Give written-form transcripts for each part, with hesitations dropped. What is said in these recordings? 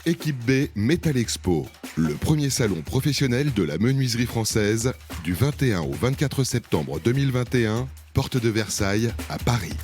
Équipe B Metal Expo, le premier salon professionnel de la menuiserie française du 21 au 24 septembre 2021, porte de Versailles à Paris.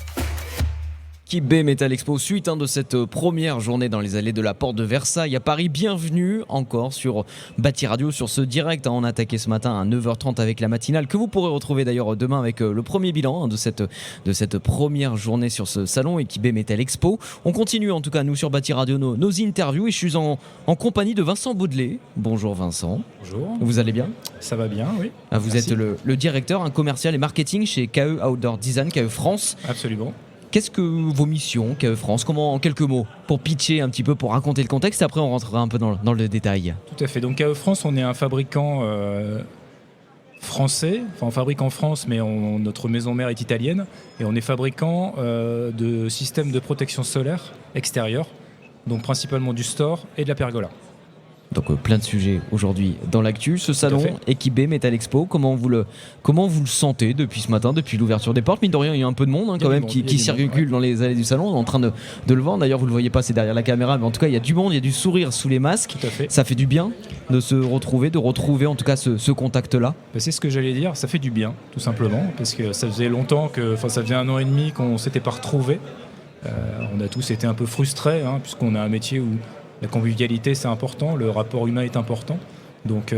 Équipe B Metal Expo, suite de cette première journée dans les allées de la porte de Versailles à Paris. Bienvenue encore sur Bâti Radio, sur ce direct. On a attaqué ce matin à 9h30 avec la matinale, que vous pourrez retrouver d'ailleurs demain avec le premier bilan de cette première journée sur ce salon Équipe B Metal Expo. On continue en tout cas, nous sur Bâti Radio, nos interviews, et je suis en compagnie de Vincent Baudelet. Bonjour Vincent. Bonjour. Vous allez bien ? Ça va bien, oui. Vous Merci. êtes le directeur commercial et marketing chez KE Outdoor Design, KE France. Absolument. Qu'est-ce que vos missions, KE France ? Comment, en quelques mots, pour pitcher un petit peu, pour raconter le contexte, et après on rentrera un peu dans le détail. Tout à fait. Donc KE France, on est un fabricant français. Enfin, on fabrique en France, mais notre maison mère est italienne. Et on est fabricant de systèmes de protection solaire extérieure, donc principalement du store et de la pergola. Donc plein de sujets aujourd'hui dans l'actu. Ce salon Équipe B Metal Expo, comment vous le sentez depuis ce matin, depuis l'ouverture des portes ? Mine de rien, il y a un peu de monde quand même qui circule dans les allées du salon. On est en train de le vendre. D'ailleurs, vous ne le voyez pas, c'est derrière la caméra, mais en tout cas, il y a du monde, il y a du sourire sous les masques. Tout à fait. Ça fait du bien de se retrouver, de retrouver en tout cas ce contact-là. C'est ce que j'allais dire, ça fait du bien, tout simplement, parce que ça faisait longtemps ça faisait 1 an et demi qu'on ne s'était pas retrouvés. On a tous été un peu frustrés, puisqu'on a un métier où la convivialité, c'est important, le rapport humain est important. Donc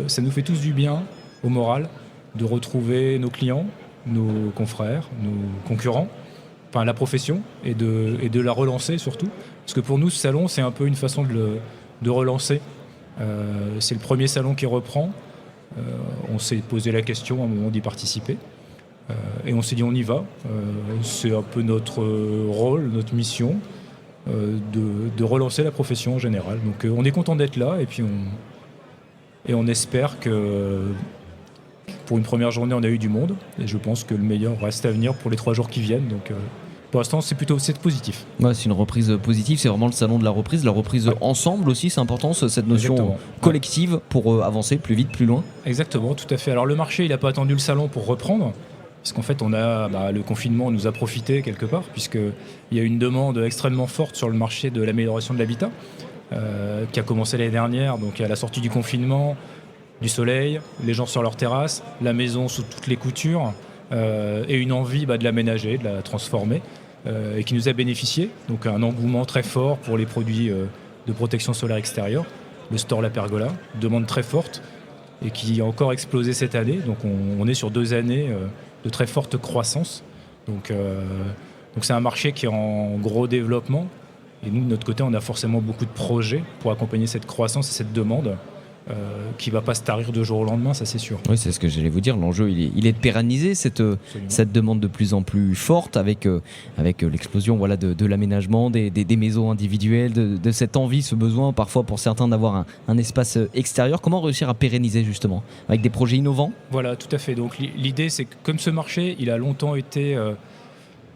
ça nous fait tous du bien au moral de retrouver nos clients, nos confrères, nos concurrents, enfin la profession, et de la relancer surtout. Parce que pour nous, ce salon, c'est un peu une façon de relancer. C'est le premier salon qui reprend. On s'est posé la question à un moment d'y participer. Et on s'est dit on y va. C'est un peu notre rôle, notre mission. De relancer la profession en général. Donc on est content d'être là et puis on espère que pour une première journée on a eu du monde et je pense que le meilleur reste à venir pour les 3 jours qui viennent. Donc pour l'instant c'est positif. Ouais, c'est une reprise positive, c'est vraiment le salon de la reprise ensemble aussi, c'est important cette notion collective pour avancer plus vite, plus loin. Exactement, tout à fait. Alors le marché il n'a pas attendu le salon pour reprendre. Parce qu'en fait, le confinement nous a profité quelque part, puisqu'il y a une demande extrêmement forte sur le marché de l'amélioration de l'habitat, qui a commencé l'année dernière, donc à la sortie du confinement, du soleil, les gens sur leur terrasse, la maison sous toutes les coutures, et une envie de l'aménager, de la transformer, et qui nous a bénéficié. Donc un engouement très fort pour les produits de protection solaire extérieure, le store La Pergola, demande très forte, et qui a encore explosé cette année. Donc on est sur 2 années de très forte croissance. Donc c'est un marché qui est en gros développement. Et nous, de notre côté, on a forcément beaucoup de projets pour accompagner cette croissance et cette demande qui ne va pas se tarir de jour au lendemain, ça c'est sûr. Oui, c'est ce que j'allais vous dire. L'enjeu, il est de pérenniser cette demande de plus en plus forte avec l'explosion de l'aménagement, des maisons individuelles, de cette envie, ce besoin parfois pour certains d'avoir un espace extérieur. Comment réussir à pérenniser justement ? Avec des projets innovants ? Voilà, tout à fait. Donc l'idée, c'est que comme ce marché, il a longtemps été...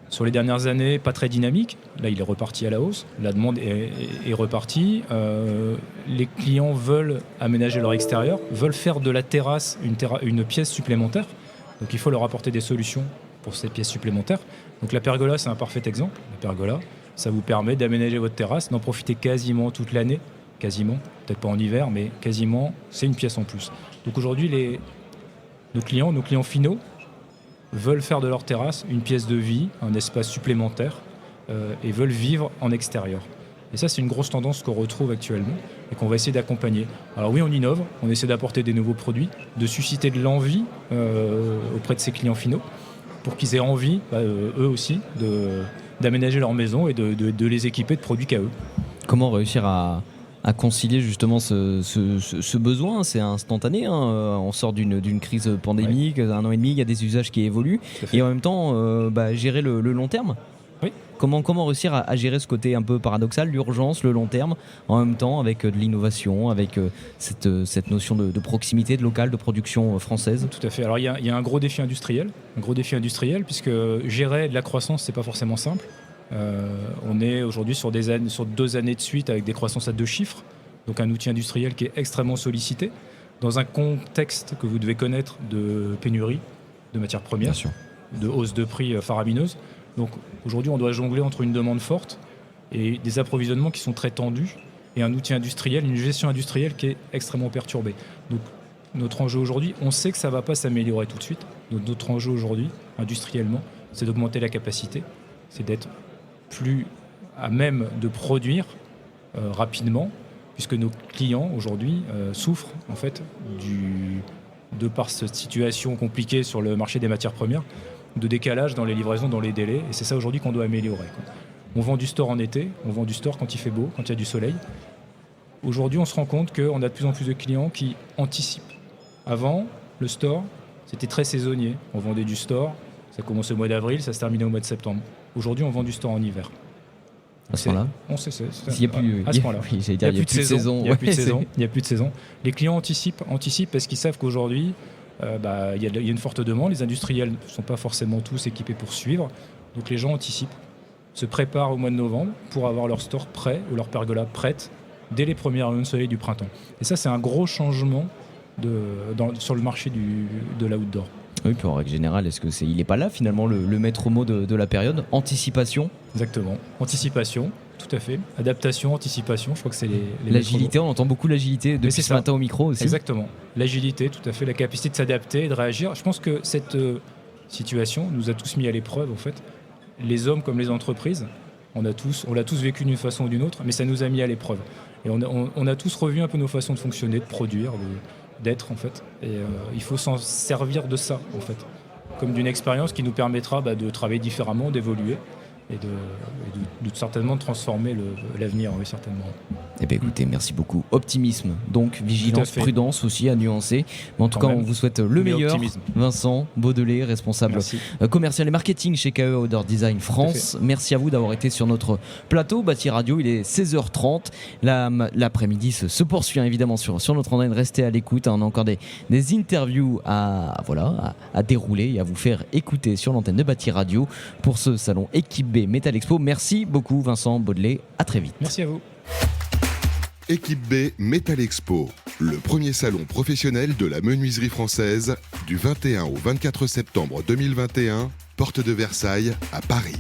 sur les dernières années, pas très dynamique. Là, il est reparti à la hausse. La demande est repartie. Les clients veulent aménager leur extérieur, veulent faire de la terrasse une pièce supplémentaire. Donc, il faut leur apporter des solutions pour cette pièce supplémentaire. Donc, la pergola, c'est un parfait exemple. La pergola, ça vous permet d'aménager votre terrasse, d'en profiter quasiment toute l'année. Quasiment, peut-être pas en hiver, mais quasiment, c'est une pièce en plus. Donc, aujourd'hui, nos clients finaux, veulent faire de leur terrasse une pièce de vie, un espace supplémentaire, et veulent vivre en extérieur. Et ça, c'est une grosse tendance qu'on retrouve actuellement et qu'on va essayer d'accompagner. Alors oui, on innove, on essaie d'apporter des nouveaux produits, de susciter de l'envie auprès de ces clients finaux pour qu'ils aient envie, eux aussi, d'aménager leur maison et de les équiper de produits KE. Comment réussir à concilier justement ce besoin ? C'est instantané, on sort d'une crise pandémique, 1 an et demi, il y a des usages qui évoluent, et en même temps gérer le long terme. Oui. Comment réussir à gérer ce côté un peu paradoxal, l'urgence, le long terme, en même temps avec de l'innovation, avec cette notion de proximité, de local, de production française ? Tout à fait. Alors il y a un gros défi industriel, puisque gérer de la croissance, c'est pas forcément simple. On est aujourd'hui sur 2 années de suite avec des croissances à 2 chiffres, donc un outil industriel qui est extrêmement sollicité, dans un contexte que vous devez connaître de pénurie de matières premières, de hausse de prix faramineuse. Donc aujourd'hui, on doit jongler entre une demande forte et des approvisionnements qui sont très tendus. et un outil industriel, une gestion industrielle qui est extrêmement perturbée. Donc notre enjeu aujourd'hui, on sait que ça ne va pas s'améliorer tout de suite. Donc, notre enjeu aujourd'hui, industriellement, c'est d'augmenter la capacité, c'est d'être plus à même de produire rapidement, puisque nos clients aujourd'hui souffrent en fait de par cette situation compliquée sur le marché des matières premières, de décalage dans les livraisons, dans les délais, et c'est ça aujourd'hui qu'on doit améliorer. On vend du store en été, on vend du store quand il fait beau, quand il y a du soleil. Aujourd'hui, on se rend compte qu'on a de plus en plus de clients qui anticipent. Avant, le store, c'était très saisonnier. On vendait du store, ça commençait au mois d'avril, ça se terminait au mois de septembre. Aujourd'hui, on vend du store en hiver. À ce point-là, on sait, il n'y a plus, à ce point-là. Il n'y a plus de saison. Il n'y a plus de saison. Les clients anticipent parce qu'ils savent qu'aujourd'hui, il y a une forte demande. Les industriels ne sont pas forcément tous équipés pour suivre. Donc les gens anticipent, se préparent au mois de novembre pour avoir leur store prêt ou leur pergola prête dès les premières rayons de soleil du printemps. Et ça, c'est un gros changement sur le marché de l'outdoor. Oui, puis en règle générale, il n'est pas là finalement le maître mot de la période? Anticipation. Exactement. Anticipation, tout à fait. Adaptation, anticipation, je crois que c'est les l'agilité, on entend beaucoup l'agilité depuis ce matin au micro aussi. Exactement. L'agilité, tout à fait, la capacité de s'adapter et de réagir. Je pense que cette situation nous a tous mis à l'épreuve en fait. Les hommes comme les entreprises, on l'a tous vécu d'une façon ou d'une autre, mais ça nous a mis à l'épreuve. Et on a tous revu un peu nos façons de fonctionner, de produire, d'être en fait. Et il faut s'en servir de ça en fait, comme d'une expérience qui nous permettra de travailler différemment, d'évoluer et de certainement de transformer l'avenir, oui, certainement. Eh bien écoutez, merci beaucoup. Optimisme, donc vigilance, prudence aussi à nuancer. Mais en tout cas, on vous souhaite le meilleur. Optimisme. Vincent Baudelet, responsable commercial et marketing chez KE Outdoor Design France. Merci à vous d'avoir été sur notre plateau Bâti Radio. Il est 16h30. L'après-midi se poursuit évidemment sur notre antenne. Restez à l'écoute. On a encore des interviews à dérouler et à vous faire écouter sur l'antenne de Bâti Radio pour ce salon Équipe B Metal Expo. Merci beaucoup Vincent Baudelet. À très vite. Merci à vous. Équipe B Metal Expo, le premier salon professionnel de la menuiserie française du 21 au 24 septembre 2021, porte de Versailles à Paris.